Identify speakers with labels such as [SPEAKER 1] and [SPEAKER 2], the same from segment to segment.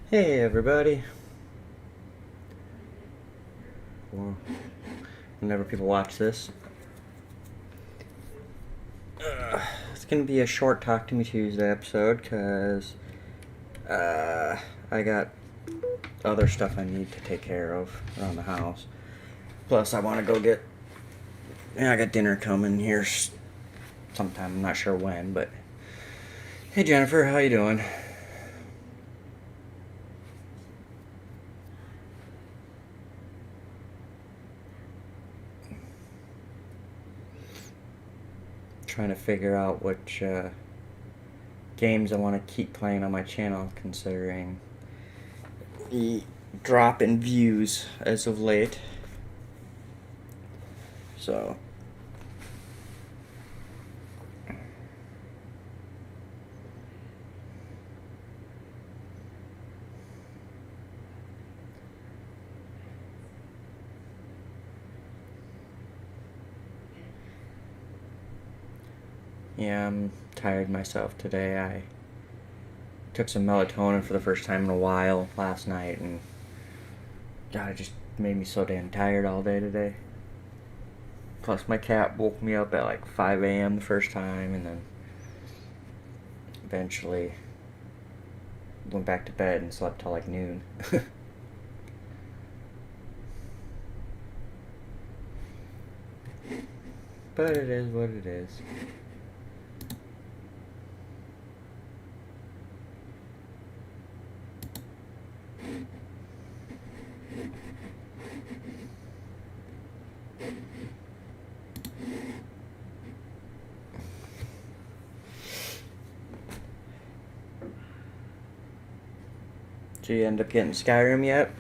[SPEAKER 1] Hey everybody. Well, whenever people watch this, it's gonna be a short Talk to Me Tuesday episode because I got other stuff I need to take care of around the house. Plus, I want to go get. Yeah, I got dinner coming here sometime. I'm not sure when, but hey Jennifer, how you doing? Trying to figure out which games I want to keep playing on my channel, considering the drop in views as of late. So, yeah, I'm tired myself today. I took some melatonin for the first time in a while last night, and God, it just made me so damn tired all day today. Plus, my cat woke me up at like 5 a.m. the first time, and then eventually went back to bed and slept till like noon. But it is what it is. So you end up getting Skyrim yet?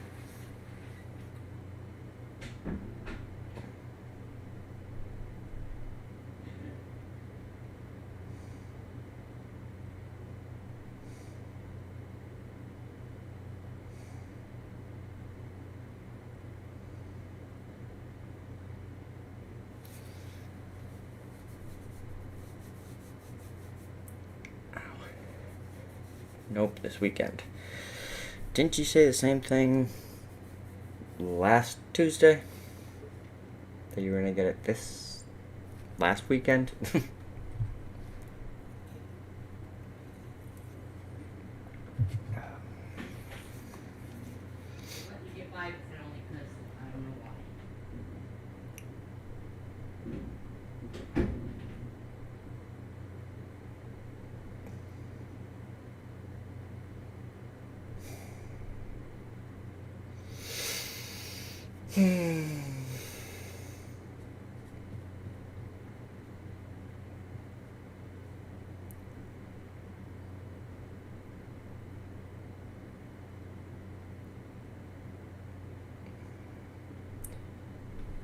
[SPEAKER 1] Nope, this weekend. Didn't you say the same thing last Tuesday? That you were gonna get it this last weekend?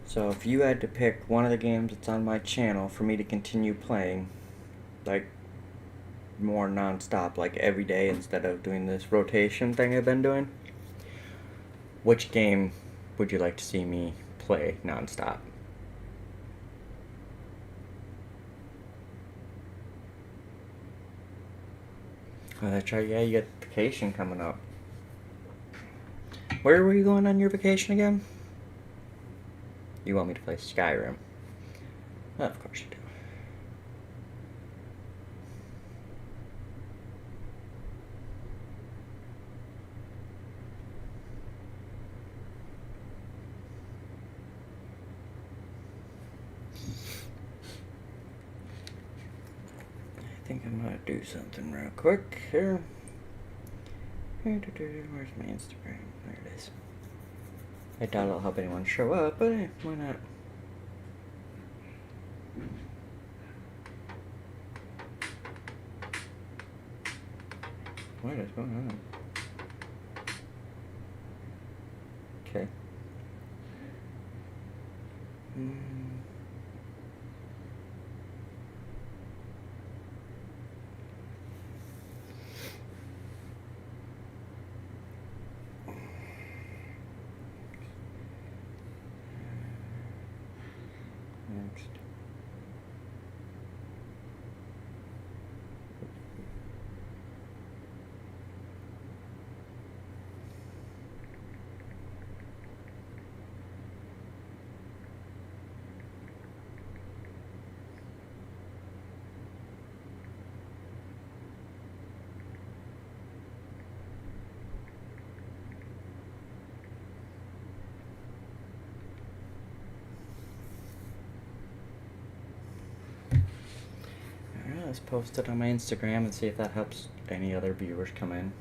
[SPEAKER 1] So if you had to pick one of the games that's on my channel for me to continue playing, like more non-stop, like every day instead of doing this rotation thing I've been doing, which game would you like to see me play non-stop? Oh, that's right, yeah, you got vacation coming up. Where were you going on your vacation again? You want me to play Skyrim? Well, of course you do. I think I'm gonna do something real quick here. Where's my Instagram? There it is. I doubt it'll help anyone show up, but hey, why not? What is going on? Okay. Next. Let's post it on my Instagram and see if that helps any other viewers come in.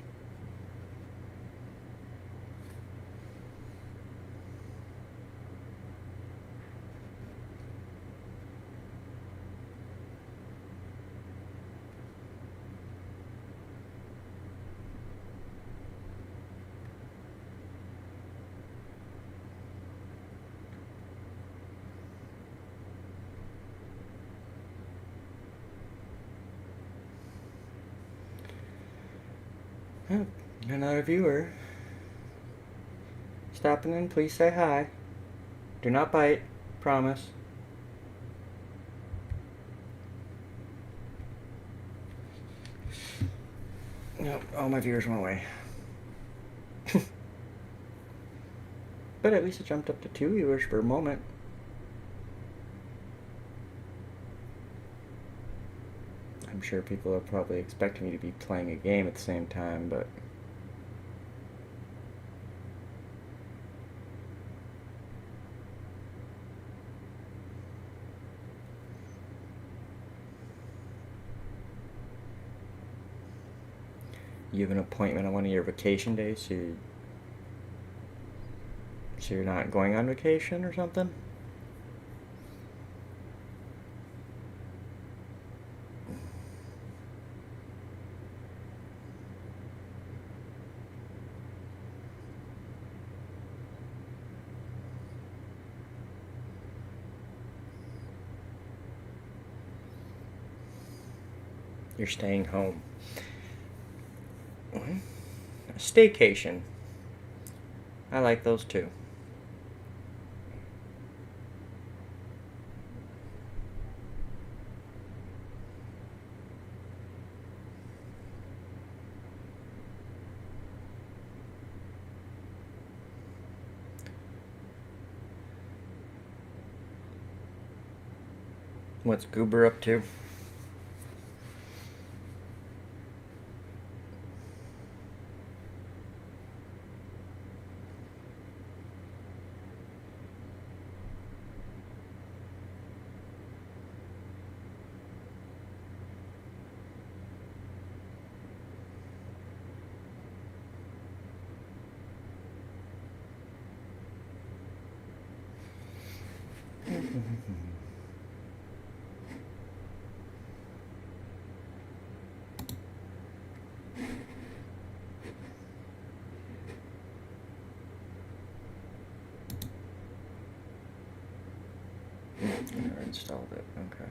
[SPEAKER 1] Oh, another viewer. Stopping in, please say hi. Do not bite, promise. Nope, all my viewers went away. But at least it jumped up to 2 viewers for a moment. I'm sure people are probably expecting me to be playing a game at the same time, but you have an appointment on one of your vacation days, so you're not going on vacation or something? You're staying home. A staycation. I like those too. What's Goober up to? I installed it, okay.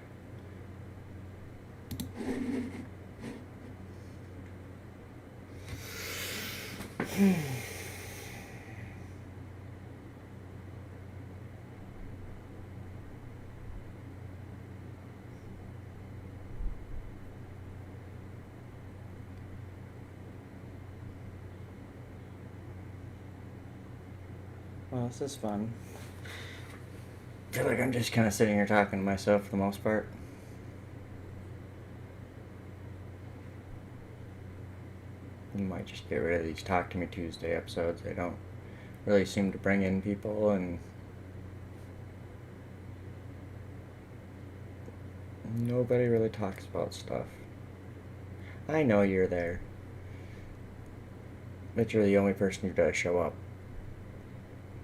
[SPEAKER 1] Well, this is fun. I feel like I'm just kind of sitting here talking to myself for the most part. You might just get rid of these Talk to Me Tuesday episodes. They don't really seem to bring in people, and nobody really talks about stuff. I know you're there, but you're the only person who does show up.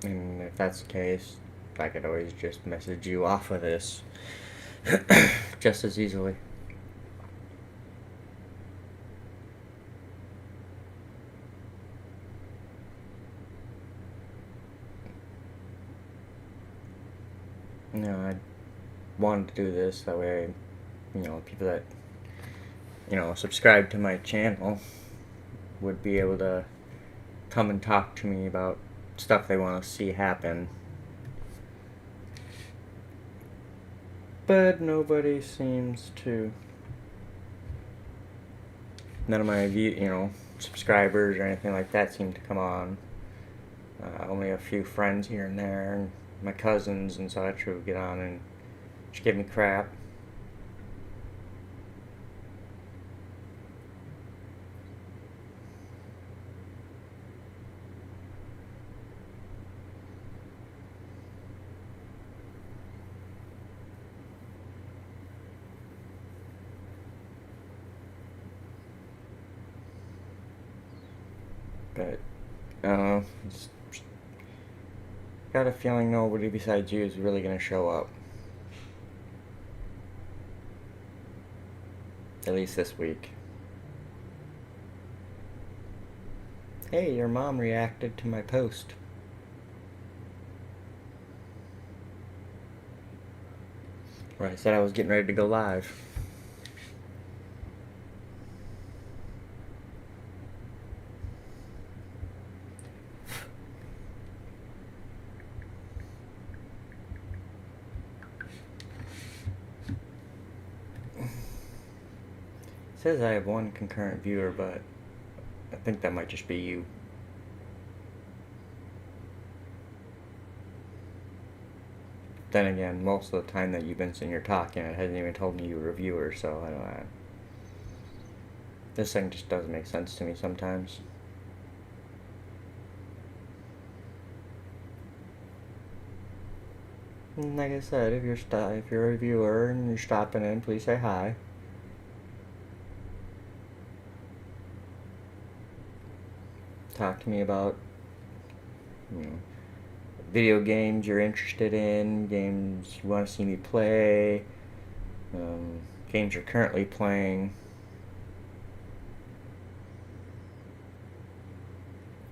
[SPEAKER 1] And if that's the case, I could always just message you off of this just as easily. You know, I wanted to do this that way, people that, subscribe to my channel would be able to come and talk to me about stuff they want to see happen. But nobody seems to. None of my subscribers or anything like that seem to come on. Only a few friends here and there, and my cousins and such who get on and just give me crap. But, just got a feeling nobody besides you is really gonna show up. At least this week. Hey, your mom reacted to my post. Where I said I was getting ready to go live. It says I have one concurrent viewer, but I think that might just be you. Then again, most of the time that you've been sitting here talking, it hasn't even told me you were a viewer, so I don't know. This thing just doesn't make sense to me sometimes. And like I said, if you're a viewer and you're stopping in, please say hi. Talk to me about, video games you're interested in, games you want to see me play, games you're currently playing.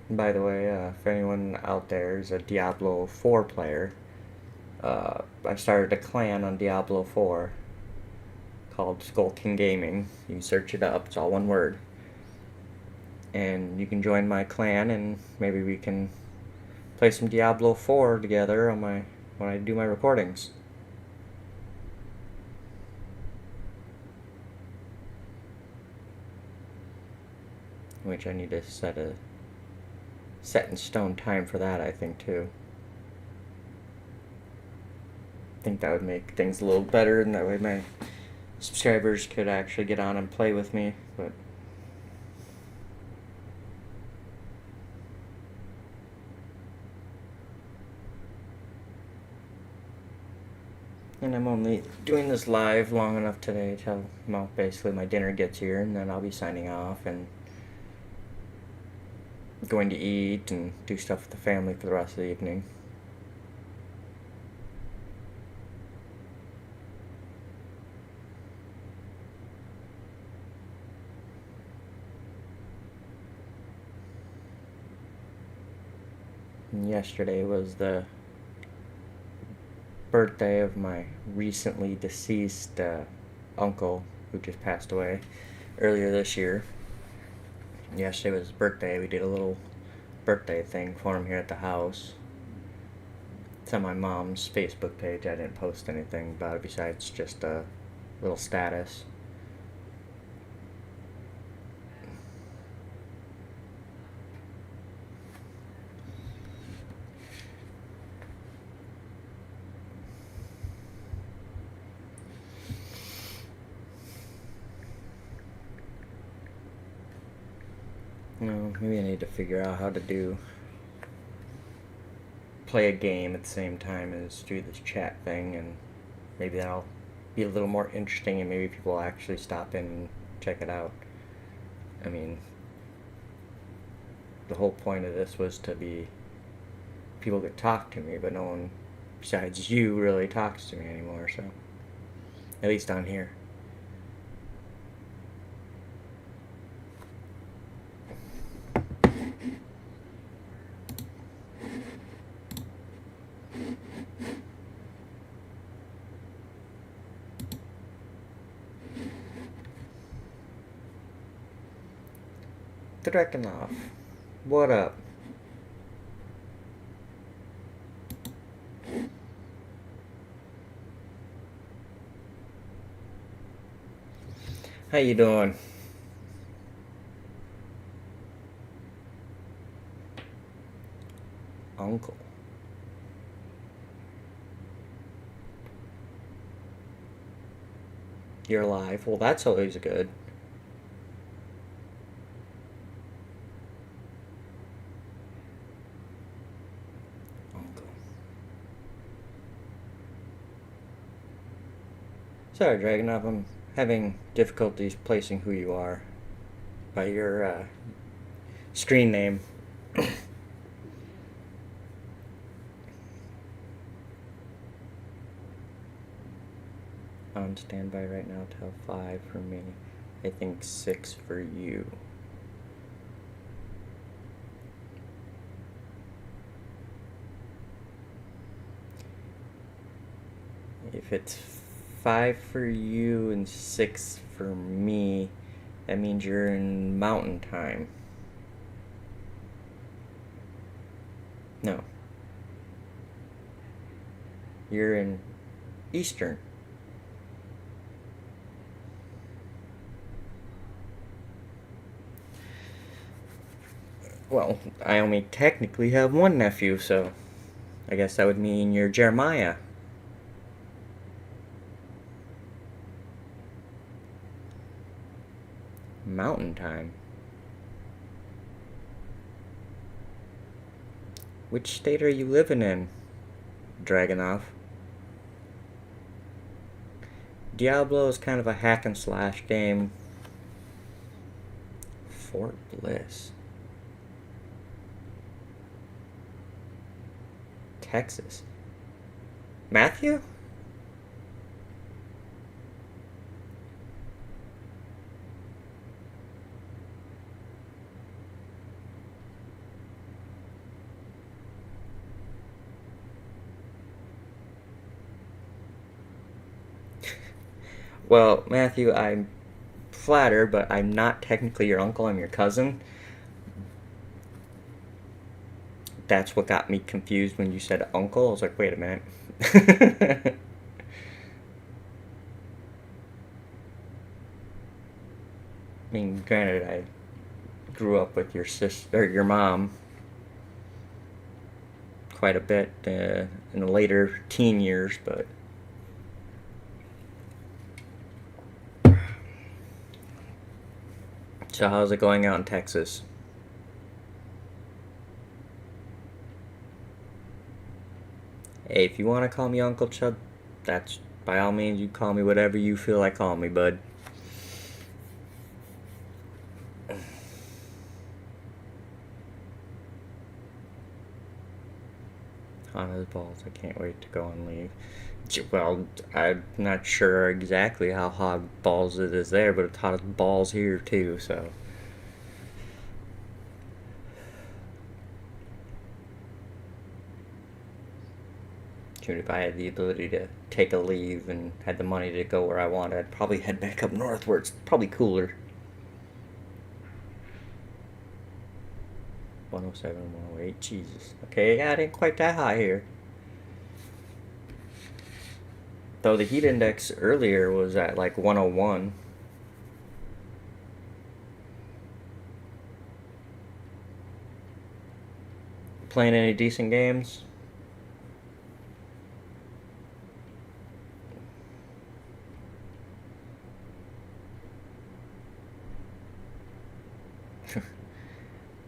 [SPEAKER 1] And by the way, if anyone out there is a Diablo 4 player, I started a clan on Diablo 4 called SkolKing Gaming. You can search it up, it's all one word. And you can join my clan and maybe we can play some Diablo 4 together when I do my recordings. Which I need to set in stone time for that, I think, too. I think that would make things a little better, and that way my subscribers could actually get on and play with me, but and I'm only doing this live long enough today till, well, basically my dinner gets here, and then I'll be signing off and going to eat and do stuff with the family for the rest of the evening. And yesterday was the birthday of my recently deceased uncle who just passed away earlier this year. Yesterday was his birthday. We did a little birthday thing for him here at the house. It's on my mom's Facebook page. I didn't post anything about it besides just a little status. Maybe I need to figure out how to play a game at the same time as do this chat thing, and maybe that'll be a little more interesting, and maybe people will actually stop in and check it out. I mean, the whole point of this was to be people could talk to me, but no one besides you really talks to me anymore, so at least on here. Drakenov, what up? How you doing? Uncle. You're alive. Well, that's always good. Sorry, Dragonov, I'm having difficulties placing who you are by your screen name. On standby right now till 5 for me. I think 6 for you. If it's 5 for you and 6 for me, that means you're in Mountain Time. No. You're in Eastern. Well, I only technically have one nephew, so I guess that would mean you're Jeremiah. Mountain Time. Which state are you living in, Dragonoff? Diablo is kind of a hack and slash game. Fort Bliss. Texas. Matthew? Well, Matthew, I'm flattered, but I'm not technically your uncle, I'm your cousin. That's what got me confused when you said uncle. I was like, wait a minute. I mean, granted, I grew up with your sister, or your mom, quite a bit in the later teen years, but so how's it going out in Texas? Hey, if you want to call me Uncle Chub, that's by all means, you call me whatever you feel like calling me, bud. On his balls, I can't wait to go on leave. Well, I'm not sure exactly how hot balls it is there, but it's hot as balls here too, so. If I had the ability to take a leave and had the money to go where I wanted, I'd probably head back up north where it's probably cooler. 107, 108, Jesus. Okay, yeah, it ain't quite that high here. Though the heat index earlier was at like 101. Playing any decent games?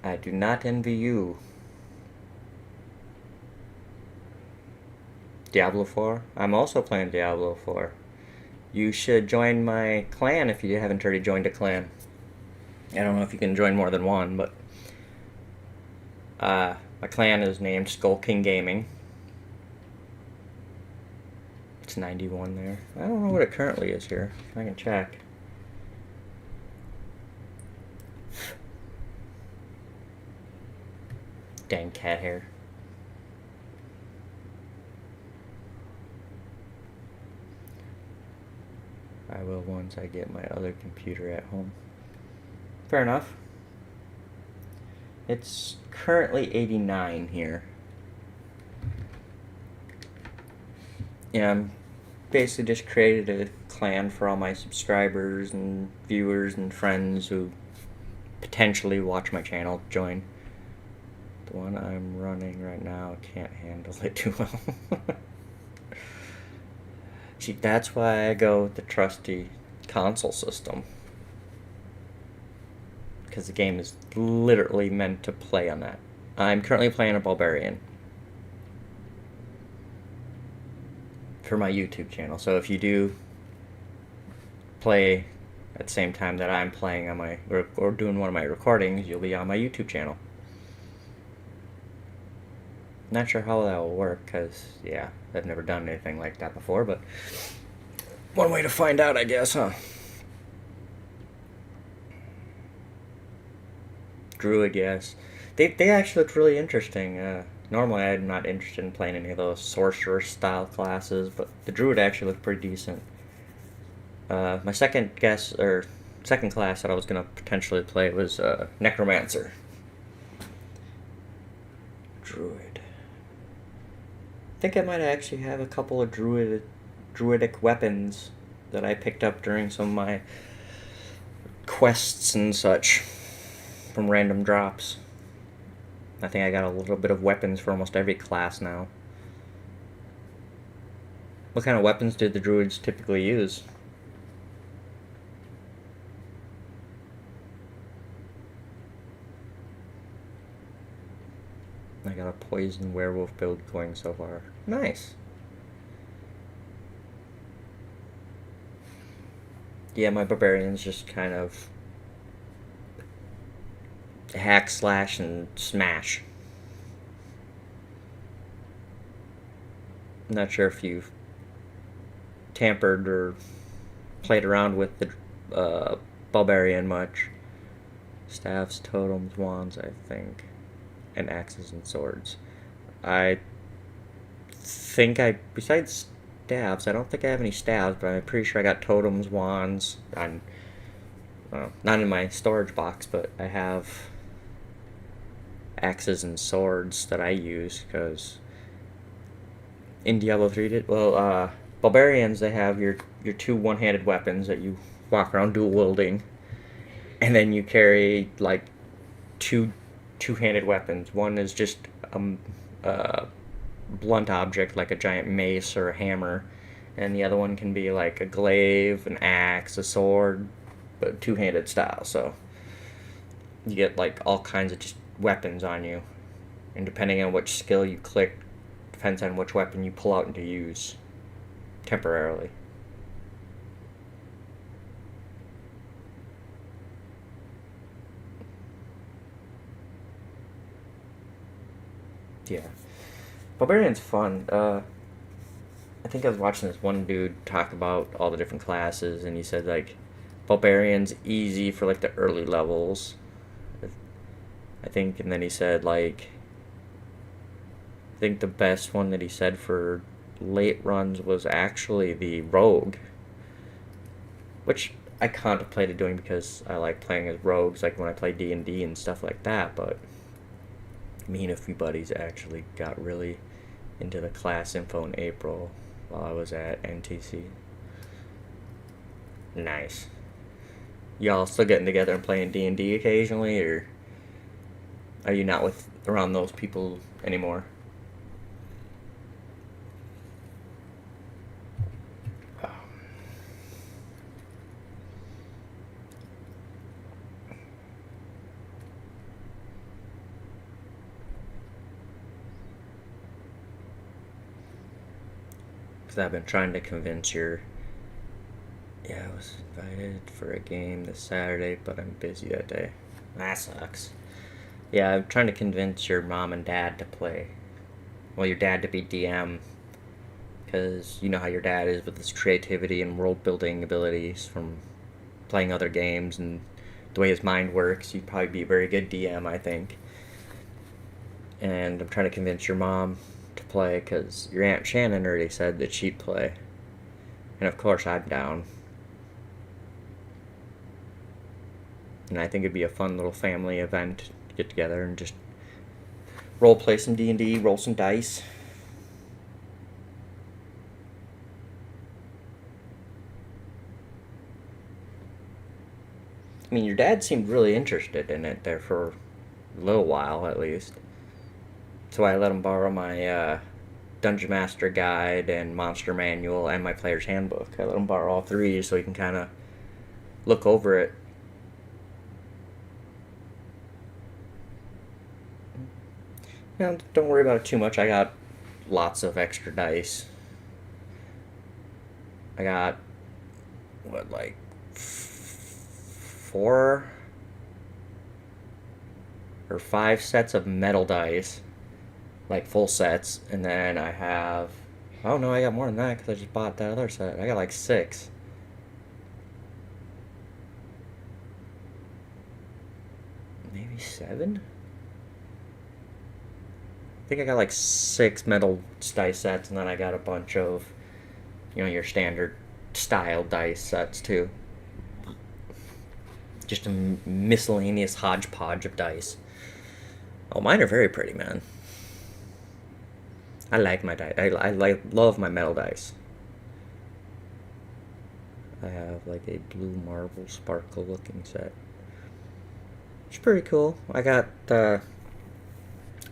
[SPEAKER 1] I do not envy you. Diablo 4? I'm also playing Diablo 4. You should join my clan if you haven't already joined a clan. I don't know if you can join more than one, but my clan is named SkolKing Gaming. It's 91 there. I don't know what it currently is here. I can check. Dang cat hair. I will once I get my other computer at home. Fair enough. It's currently 89 here. Yeah, I'm basically just created a clan for all my subscribers and viewers and friends who potentially watch my channel join. The one I'm running right now can't handle it too well. See, that's why I go with the trusty console system. Because the game is literally meant to play on that. I'm currently playing a Barbarian for my YouTube channel. So if you do play at the same time that I'm playing on my, or doing one of my recordings, you'll be on my YouTube channel. Not sure how that will work, because, yeah, I've never done anything like that before, but one way to find out, I guess, huh? Druid, yes. They actually looked really interesting. Normally, I'm not interested in playing any of those sorcerer style classes, but the Druid actually looked pretty decent. My second class that I was gonna potentially play was Necromancer. Druid. I think I might actually have a couple of druidic weapons that I picked up during some of my quests and such from random drops. I think I got a little bit of weapons for almost every class now. What kind of weapons did the druids typically use? I got a poison werewolf build going so far. Nice. Yeah, my barbarians just kind of hack, slash, and smash. I'm not sure if you've tampered or played around with the barbarian much. Staffs, totems, wands, I think, and axes and swords. I besides staves, I don't think I have any staves, but I'm pretty sure I got totems, wands, and not in my storage box, but I have axes and swords that I use because in Diablo 3 barbarians, they have your two one-handed weapons that you walk around dual wielding, and then you carry like two-handed weapons. One is just a blunt object like a giant mace or a hammer, and the other one can be like a glaive, an axe, a sword, but two-handed style. So you get like all kinds of just weapons on you, and depending on which skill you click, depends on which weapon you pull out and to use temporarily. Yeah, barbarian's fun. I think I was watching this one dude talk about all the different classes, and he said like barbarian's easy for like the early levels. I think, and then he said like I think the best one that he said for late runs was actually the rogue, which I contemplated doing because I like playing as rogues, like when I play D&D and stuff like that. But me and a few buddies actually got really into the class info in April while I was at NTC. Nice. Y'all still getting together and playing D&D occasionally, or are you not with around those people anymore? Because I've been trying to convince your. Yeah, I was invited for a game this Saturday, but I'm busy that day. That sucks. Yeah, I'm trying to convince your mom and dad to play. Well, your dad to be DM. Because you know how your dad is with his creativity and world building abilities from playing other games and the way his mind works. You'd probably be a very good DM, I think. And I'm trying to convince your mom to play because your Aunt Shannon already said that she'd play. And of course, I'm down. And I think it'd be a fun little family event to get together and just role play some D&D, roll some dice. I mean, your dad seemed really interested in it there for a little while, at least. So I let him borrow my Dungeon Master Guide and Monster Manual and my Player's Handbook. I let him borrow all three so he can kind of look over it. Don't worry about it too much. I got lots of extra dice. I got, like 4 or 5 sets of metal dice. like full sets, and then I have. Oh no, I got more than that because I just bought that other set. I got like 6. Maybe 7? I think I got like 6 metal dice sets, and then I got a bunch of, your standard style dice sets too. Just a miscellaneous hodgepodge of dice. Oh, mine are very pretty, man. I like my dice. Love my metal dice. I have like a blue marble sparkle looking set. It's pretty cool. I got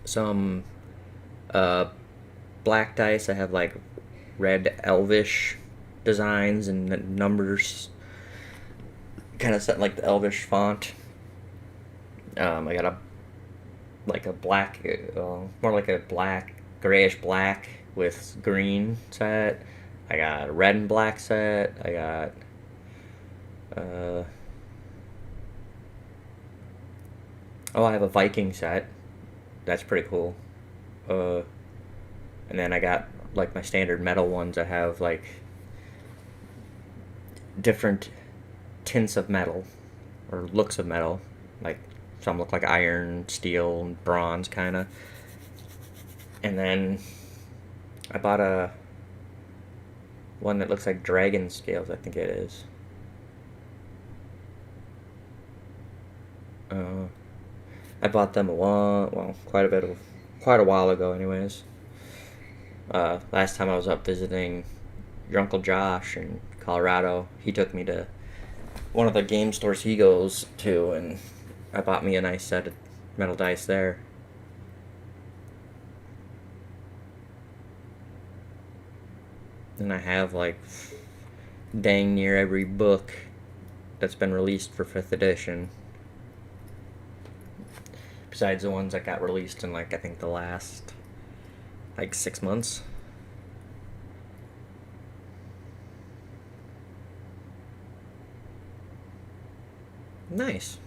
[SPEAKER 1] some black dice. I have like red elvish designs and numbers, kind of set like the elvish font. I got a black, more like a black, grayish black with green set. I got a red and black set. I got I have a Viking set. That's pretty cool. And then I got like my standard metal ones that have like different tints of metal or looks of metal. Like some look like iron, steel, and bronze kind of. And then I bought a one that looks like dragon scales, I think it is. I bought them quite a while ago, anyways. Last time I was up visiting your Uncle Josh in Colorado, he took me to one of the game stores he goes to, and I bought me a nice set of metal dice there. And I have like dang near every book that's been released for 5th edition. Besides the ones that got released in like I think the last like 6 months. Nice.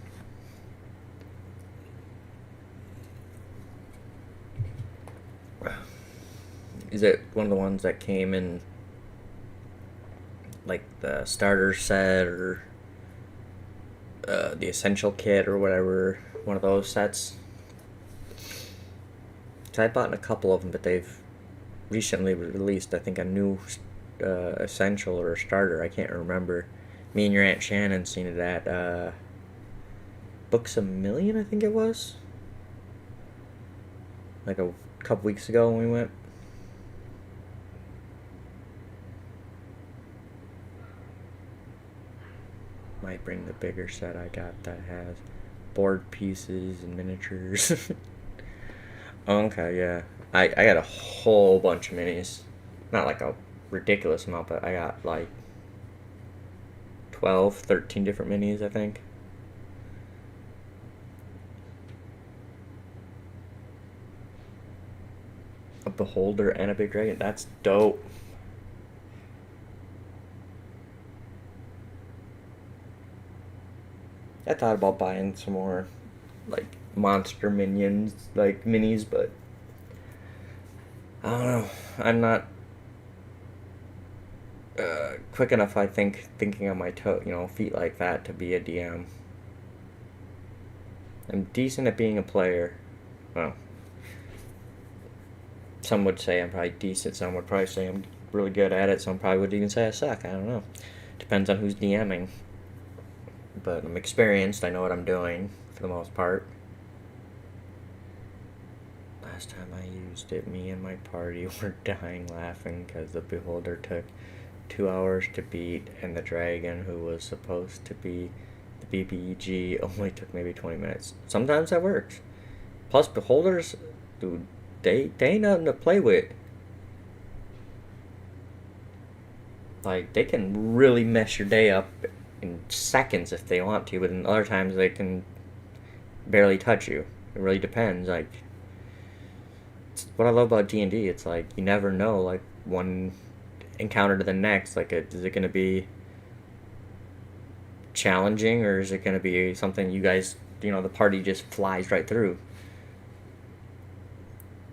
[SPEAKER 1] Is it one of the ones that came in like the starter set or the essential kit or whatever, one of those sets? So I bought a couple of them, but they've recently released, I think, a new essential or starter. I can't remember. Me and your Aunt Shannon seen it at Books A Million, I think it was. Like a couple weeks ago when we went. Might bring the bigger set I got that has board pieces and miniatures. Okay, yeah. I got a whole bunch of minis. Not like a ridiculous amount, but I got like 12, 13 different minis, I think. A beholder and a big dragon. That's dope. I thought about buying some more like monster minions, like minis, but I don't know. I'm not quick enough, I think, thinking on my feet like that to be a DM. I'm decent at being a player. Well, some would say I'm probably decent. Some would probably say I'm really good at it. Some probably would even say I suck. I don't know. Depends on who's DMing. But I'm experienced. I know what I'm doing for the most part. Last time I used it, me and my party were dying laughing because the beholder took 2 hours to beat, and the dragon, who was supposed to be the BBEG, only took maybe 20 minutes. Sometimes that works. Plus, beholders, dude, they ain't nothing to play with. Like, they can really mess your day up in seconds if they want to, but in other times they can barely touch you. It really depends. Like, it's what I love about D&D. It's like you never know. Like one encounter to the next. Like, is it going to be challenging, or is it going to be something you guys, the party just flies right through?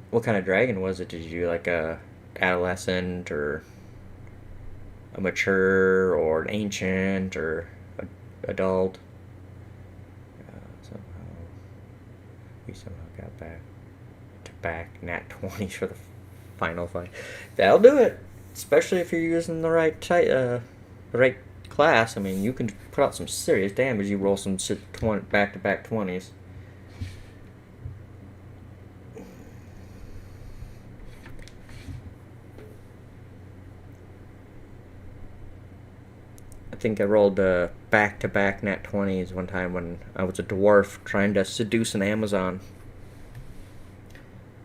[SPEAKER 1] What kind of dragon was it? Did you do like a adolescent or a mature or an ancient or a adult? Somehow we somehow got back to back nat 20s for the final fight. That'll do it. Especially if you're using the the right class. I mean, you can put out some serious damage. You roll some back-to-back 20s. I think I rolled back-to-back nat 20s one time when I was a dwarf trying to seduce an Amazon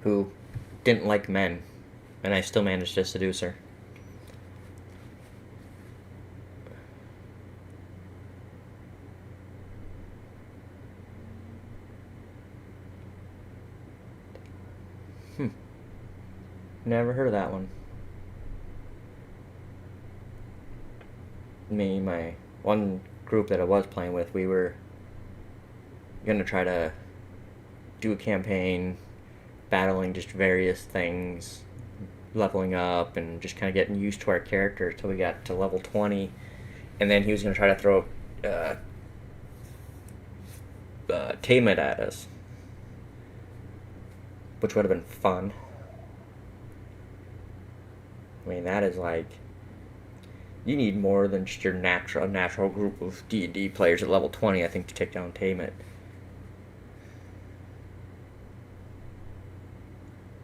[SPEAKER 1] who didn't like men, and I still managed to seduce her. Never heard of that one. My one group that I was playing with, we were gonna try to do a campaign, battling just various things, leveling up, and just kind of getting used to our character until we got to level 20, and then he was gonna try to throw Tamid at us, which would have been fun. I mean, that is like, you need more than just your natural group of D&D players at level 20, I think, to take down Tamid.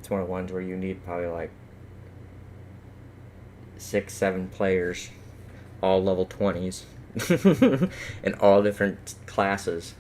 [SPEAKER 1] It's one of the ones where you need probably like 6-7 players, all level 20s, and all different classes.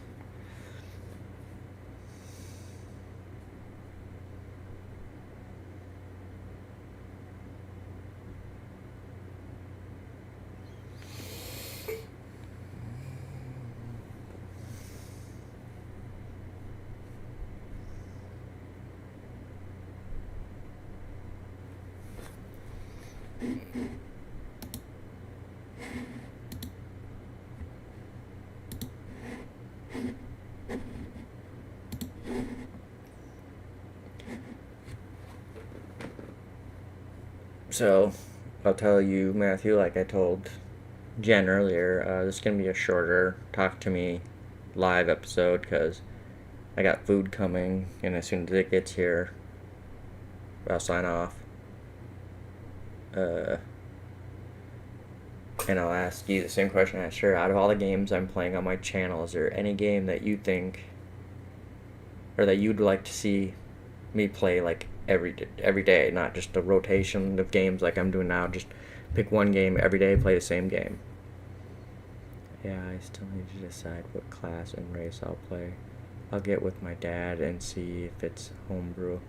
[SPEAKER 1] So, I'll tell you, Matthew, like I told Jen earlier, this is going to be a shorter Talk to Me live episode because I got food coming, and as soon as it gets here, I'll sign off. And I'll ask you the same question I asked her. Out of all the games I'm playing on my channel, is there any game that you think, or that you'd like to see me play like every day, not just a rotation of games like I'm doing now, just pick one game every day, play the same game? Yeah, I still need to decide what class and race I'll play. I'll get with my dad and see if it's homebrew.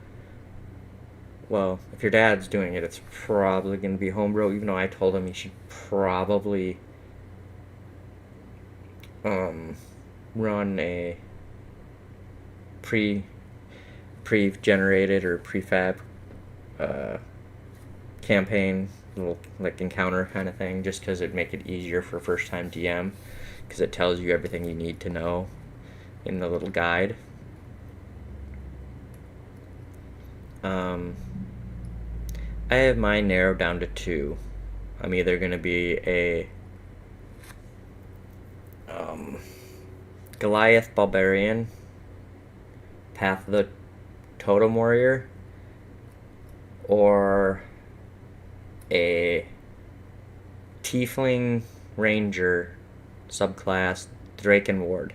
[SPEAKER 1] Well, if your dad's doing it, it's probably going to be homebrew, even though I told him he should probably run a pre-generated or prefab campaign, little like encounter kind of thing, just because it'd make it easier for first-time DM, because it tells you everything you need to know in the little guide. I have mine narrowed down to 2. I'm either going to be a Goliath Barbarian, Path of the Totem Warrior, or a Tiefling Ranger subclass Draken Ward.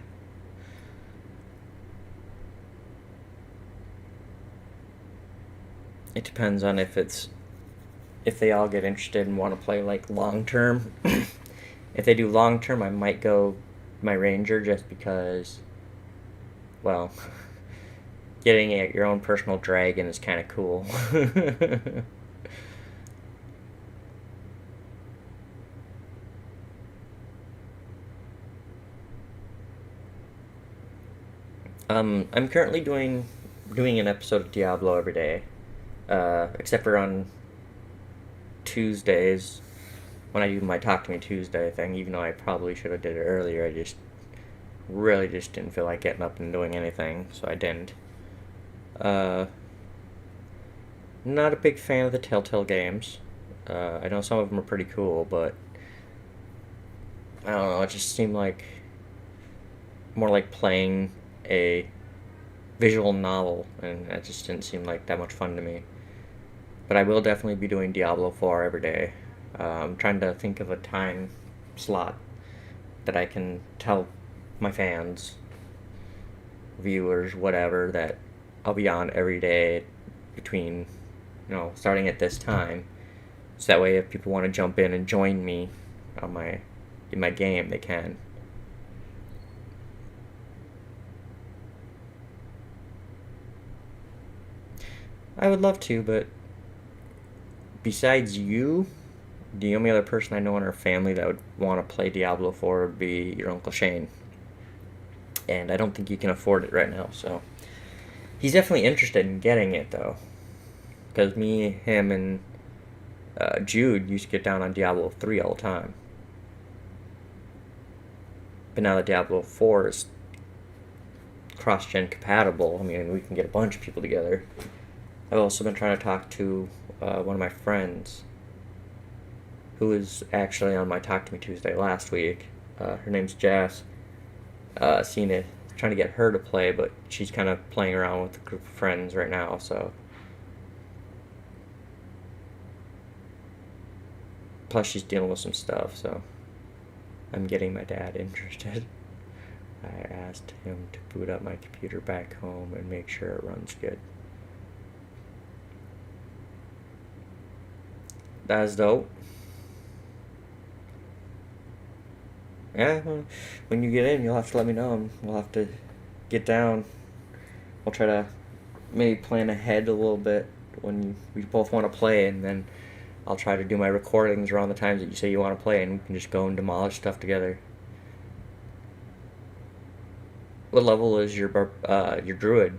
[SPEAKER 1] It depends on if they all get interested and want to play like long term. If they do long term, I might go my Ranger just because, well, getting your own personal dragon is kind of cool. I'm currently doing an episode of Diablo every day, except for on Tuesdays when I do my Talk to Me Tuesday thing. Even though I probably should have did it earlier, I just really just didn't feel like getting up and doing anything, so I didn't. Not a big fan of the Telltale games. I know some of them are pretty cool, but I don't know. It just seemed like more like playing a visual novel, and that just didn't seem like that much fun to me. But I will definitely be doing Diablo 4 every day. I'm trying to think of a time slot that I can tell my fans, viewers, whatever, that I'll be on every day between, starting at this time. So that way, if people want to jump in and join me on in my game, they can. I would love to, but besides you, the only other person I know in our family that would want to play Diablo 4 would be your Uncle Shane. And I don't think you can afford it right now, so. He's definitely interested in getting it, though. Because me, him, and Jude used to get down on Diablo 3 all the time. But now that Diablo 4 is cross-gen compatible, I mean, we can get a bunch of people together. I've also been trying to talk to one of my friends who was actually on my Talk to Me Tuesday last week. Her name's Jess. Trying to get her to play, but she's kind of playing around with a group of friends right now, so. Plus, she's dealing with some stuff, so I'm getting my dad interested. I asked him to boot up my computer back home and make sure it runs good. That's dope. Yeah, when you get in, you'll have to let me know, and we'll have to get down. We'll try to maybe plan ahead a little bit when we both want to play, and then I'll try to do my recordings around the times that you say you want to play, and we can just go and demolish stuff together. What level is your druid?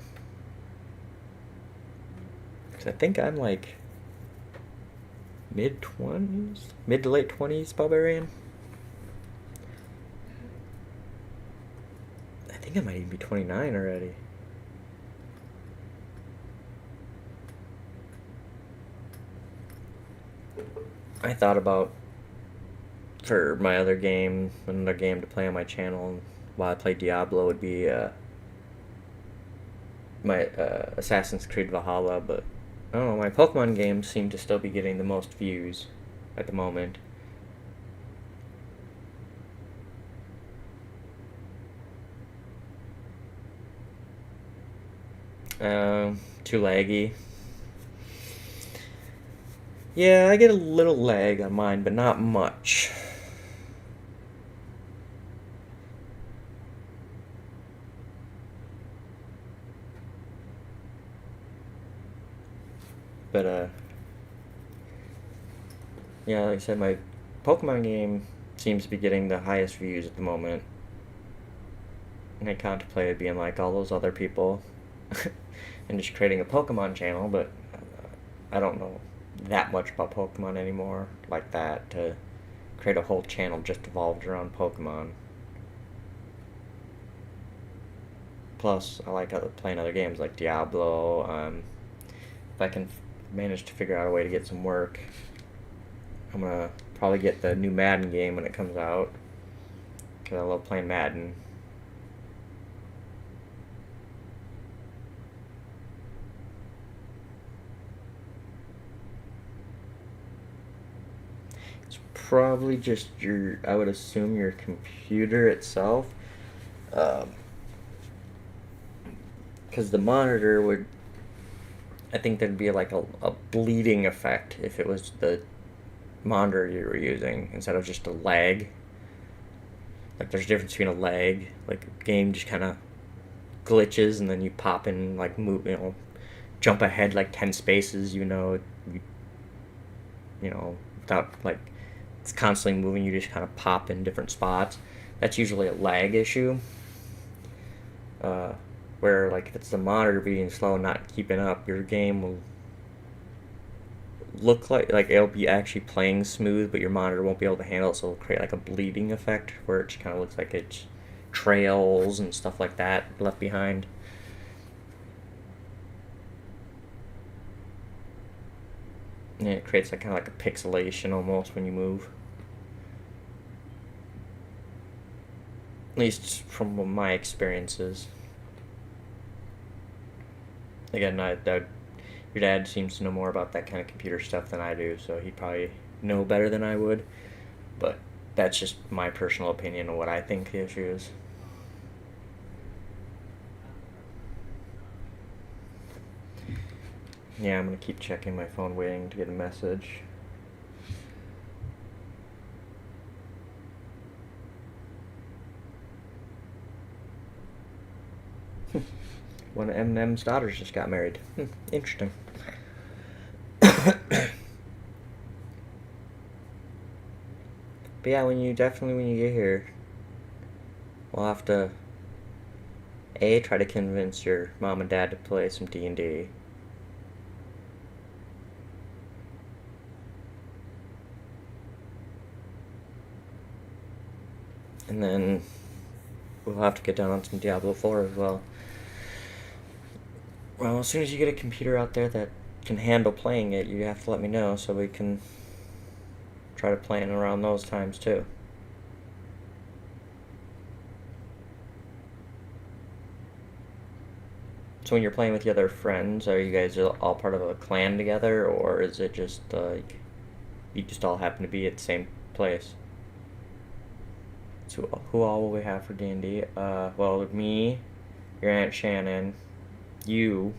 [SPEAKER 1] Because I think I'm like mid-20s? Mid to late 20s barbarian? I think I might even be 29 already. I thought about, for my other game, another game to play on my channel while I play Diablo would be my Assassin's Creed Valhalla, but I don't know, my Pokemon games seem to still be getting the most views at the moment. Too laggy. Yeah, I get a little lag on mine, but not much. But, yeah, like I said, my Pokemon game seems to be getting the highest views at the moment. And I contemplated being like all those other people and just creating a Pokemon channel, but I don't know that much about Pokemon anymore like that to create a whole channel just evolved around Pokemon. Plus, I like playing other games like Diablo. If I can manage to figure out a way to get some work, I'm gonna probably get the new Madden game when it comes out, because I love playing Madden. It's probably just I would assume your computer itself, because the monitor would, I think there'd be like a bleeding effect if it was the monitor you were using instead of just a lag. Like there's a difference between a lag, like a game just kind of glitches and then you pop in, like move, jump ahead like 10 spaces, without like it's constantly moving, you just kind of pop in different spots. That's usually a lag issue. Where like if it's the monitor being slow and not keeping up, your game will look like it'll be actually playing smooth, but your monitor won't be able to handle it, so it'll create like a bleeding effect where it just kind of looks like it's trails and stuff like that left behind. And it creates like kind of like a pixelation almost when you move. At least from my experiences. Again, your dad seems to know more about that kind of computer stuff than I do, so he'd probably know better than I would. But that's just my personal opinion of what I think the issue is. Yeah, I'm gonna keep checking my phone waiting to get a message. One of Eminem's daughters just got married. Interesting. But yeah, when you get here, we'll have to try to convince your mom and dad to play some D&D. And then we'll have to get down on some Diablo 4 as well. Well, as soon as you get a computer out there that can handle playing it, you have to let me know so we can try to plan around those times too. So when you're playing with the other friends, are you guys all part of a clan together, or is it just like you just all happen to be at the same place? So who all will we have for D&D? Well, me, your Aunt Shannon, you,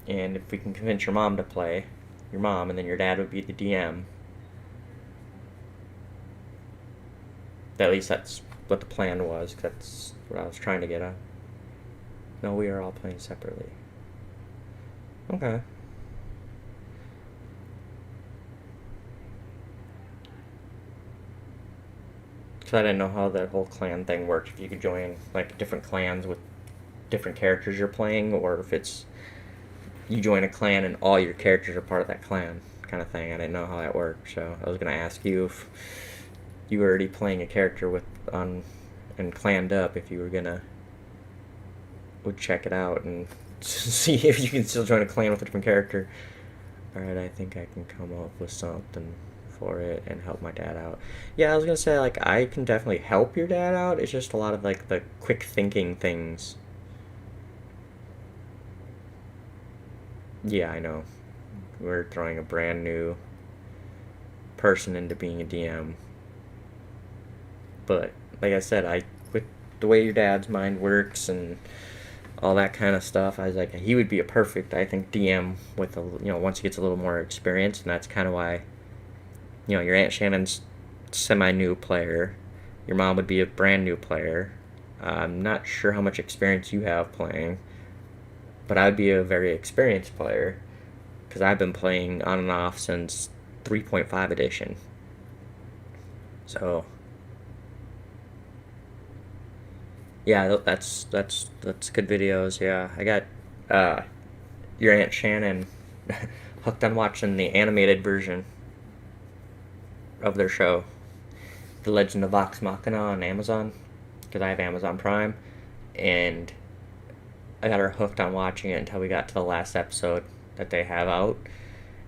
[SPEAKER 1] and if we can convince your mom to play, your mom, and then your dad would be the DM. At least that's what the plan was. That's what I was trying to get at. No, we are all playing separately. Okay. Because I didn't know how that whole clan thing worked. If you could join like different clans with different characters you're playing, or if it's you join a clan and all your characters are part of that clan kind of thing. I didn't know how that worked, so I was gonna ask you if you were already playing a character and clanned up, if you would check it out and see if you can still join a clan with a different character. Alright, I think I can come up with something for it and help my dad out. Yeah, I was gonna say, like, I can definitely help your dad out. It's just a lot of, like, the quick thinking things. Yeah, I know. We're throwing a brand new person into being a DM. But, like I said, with the way your dad's mind works and all that kind of stuff, I was like, he would be a perfect, I think, DM with once he gets a little more experience, and that's kind of why, your Aunt Shannon's semi-new player, your mom would be a brand new player. I'm not sure how much experience you have playing, but I'd be a very experienced player, because I've been playing on and off since 3.5 edition. So yeah, that's good videos. Yeah, I got your Aunt Shannon hooked on watching the animated version of their show, The Legend of Vox Machina, on Amazon, because I have Amazon Prime, and I got her hooked on watching it until we got to the last episode that they have out,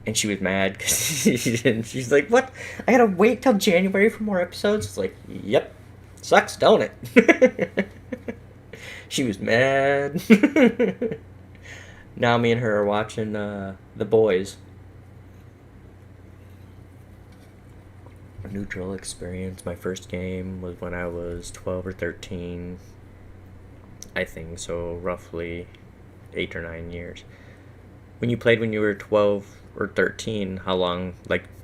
[SPEAKER 1] and she was mad because she's like, "What? I gotta wait till January for more episodes?" It's like, "Yep, sucks, don't it?" She was mad. Now me and her are watching The Boys. A neutral experience. My first game was when I was 12 or 13. I think so, roughly 8 or 9 years. When you played when you were 12 or 13, how long,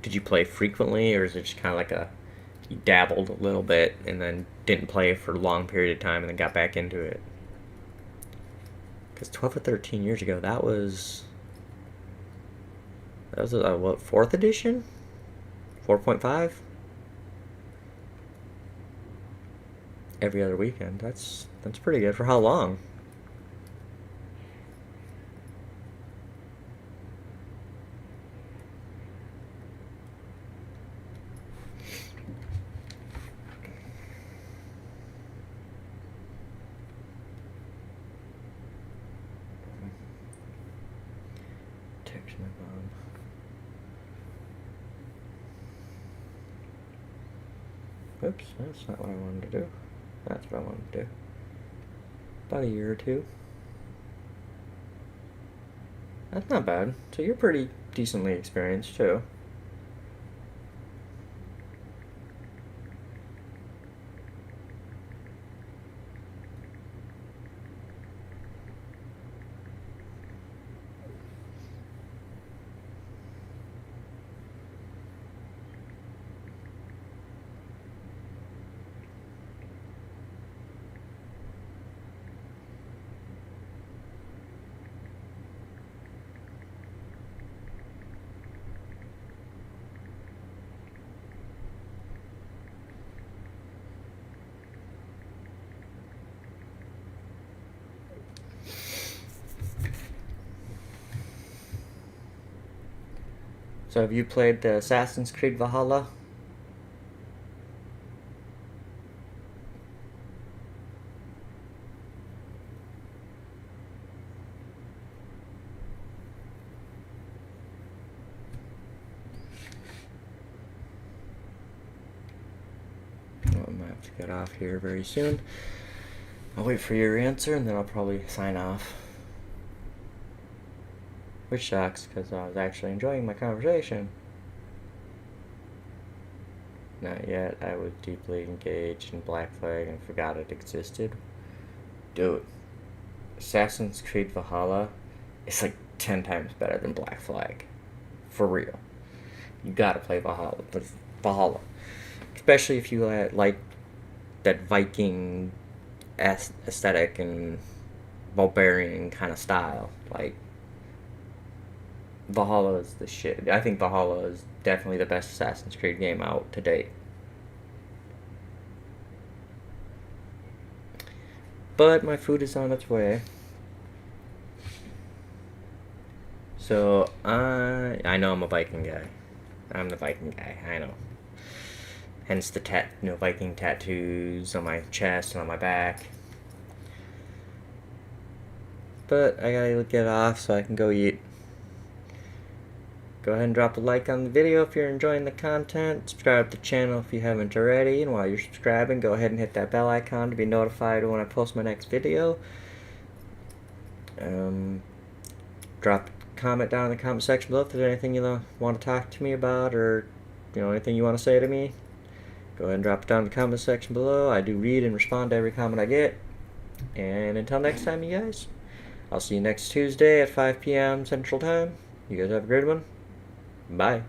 [SPEAKER 1] did you play frequently, or is it just kind of like you dabbled a little bit and then didn't play for a long period of time and then got back into it? Because 12 or 13 years ago, that was what, 4th edition? 4.5? Every other weekend. That's pretty good. For how long? Text my mom. Oops, that's not what I wanted to do. That's what I wanted to do. About a year or two. That's not bad. So you're pretty decently experienced, too. So have you played the Assassin's Creed Valhalla? Well, I'm gonna have to get off here very soon. I'll wait for your answer and then I'll probably sign off. Which sucks, because I was actually enjoying my conversation. Not yet. I was deeply engaged in Black Flag and forgot it existed. Dude, Assassin's Creed Valhalla is like 10 times better than Black Flag. For real. You gotta play Valhalla. Especially if you like that Viking aesthetic and barbarian kind of style. Like, Valhalla is the shit. I think Valhalla is definitely the best Assassin's Creed game out to date. But my food is on its way. So I know I'm a Viking guy. I'm the Viking guy. I know. Hence the Viking tattoos on my chest and on my back. But I gotta get off so I can go eat. Go ahead and drop a like on the video if you're enjoying the content. Subscribe to the channel if you haven't already. And while you're subscribing, go ahead and hit that bell icon to be notified when I post my next video. Drop a comment down in the comment section below if there's anything you want to talk to me about, or anything you want to say to me. Go ahead and drop it down in the comment section below. I do read and respond to every comment I get. And until next time, you guys, I'll see you next Tuesday at 5 p.m. Central Time. You guys have a great one. Bye.